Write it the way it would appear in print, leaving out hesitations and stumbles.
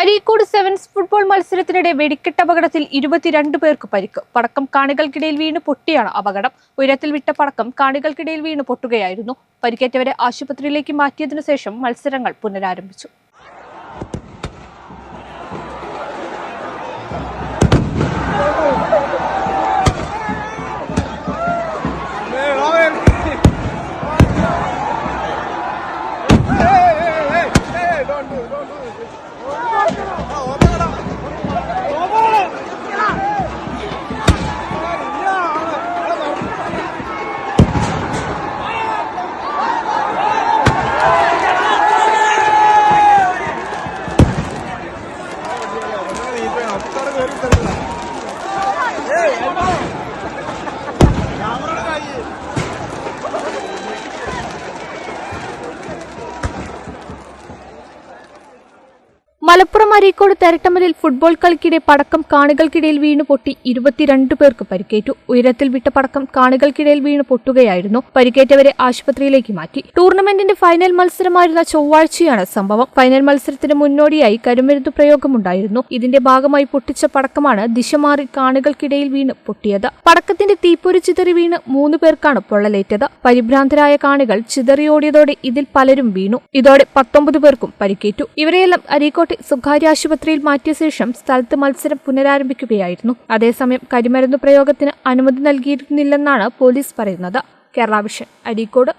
Areekode sevens football മത്സരത്തിനിടെ വെടിക്കെട്ട് അപകടത്തിൽ 22 പേർക്ക് പരിക്ക്. പടക്കം കാണികൾക്കിടയിൽ വീണ് പൊട്ടിയാണ് അപകടം. ഉയരത്തിൽ വിട്ട പടക്കം കാണികൾക്കിടയിൽ വീണ് പൊട്ടുകയായിരുന്നു. പരിക്കേറ്റവരെ ആശുപത്രിയിലേക്ക് മാറ്റിയതിനു ശേഷം മത്സരങ്ങൾ പുനരാരംഭിച്ചു. മലപ്പുറം അരീക്കോട് തെരട്ടമലിൽ ഫുട്ബോൾ കളിക്കിടെ പടക്കം കാണികൾക്കിടയിൽ വീണ് പൊട്ടി 22 പേർക്ക് പരിക്കേറ്റു. ഉയരത്തിൽ വിട്ട പടക്കം കാണികൾക്കിടയിൽ വീണ് പൊട്ടുകയായിരുന്നു. പരിക്കേറ്റവരെ ആശുപത്രിയിലേക്ക് മാറ്റി. ടൂർണമെന്റിന്റെ ഫൈനൽ മത്സരമായിരുന്ന ചൊവ്വാഴ്ചയാണ് സംഭവം. ഫൈനൽ മത്സരത്തിന് മുന്നോടിയായി കരുമരുന്ന് പ്രയോഗമുണ്ടായിരുന്നു. ഇതിന്റെ ഭാഗമായി പൊട്ടിച്ച പടക്കമാണ് ദിശ മാറി കാണികൾക്കിടയിൽ വീണ് പൊട്ടിയത്. പടക്കത്തിന്റെ തീപ്പൊരി ചിതറി വീണ് 3 പേർക്കാണ് പൊള്ളലേറ്റത്. പരിഭ്രാന്തരായ കാണികൾ ചിതറിയോടിയതോടെ ഇതിൽ പലരും വീണു. ഇതോടെ 19 പേർക്കും പരിക്കേറ്റു. ഇവരെയെല്ലാം അരീക്കോട്ടെ സ്വകാര്യ ആശുപത്രിയിൽ മാറ്റിയ ശേഷം സ്ഥലത്ത് മത്സരം പുനരാരംഭിക്കുകയായിരുന്നു. അതേസമയം കരിമരുന്ന് പ്രയോഗത്തിന് അനുമതി നൽകിയിരുന്നില്ലെന്നാണ് പോലീസ് പറയുന്നത്. കേരള വിഷൻ, അരീക്കോട്.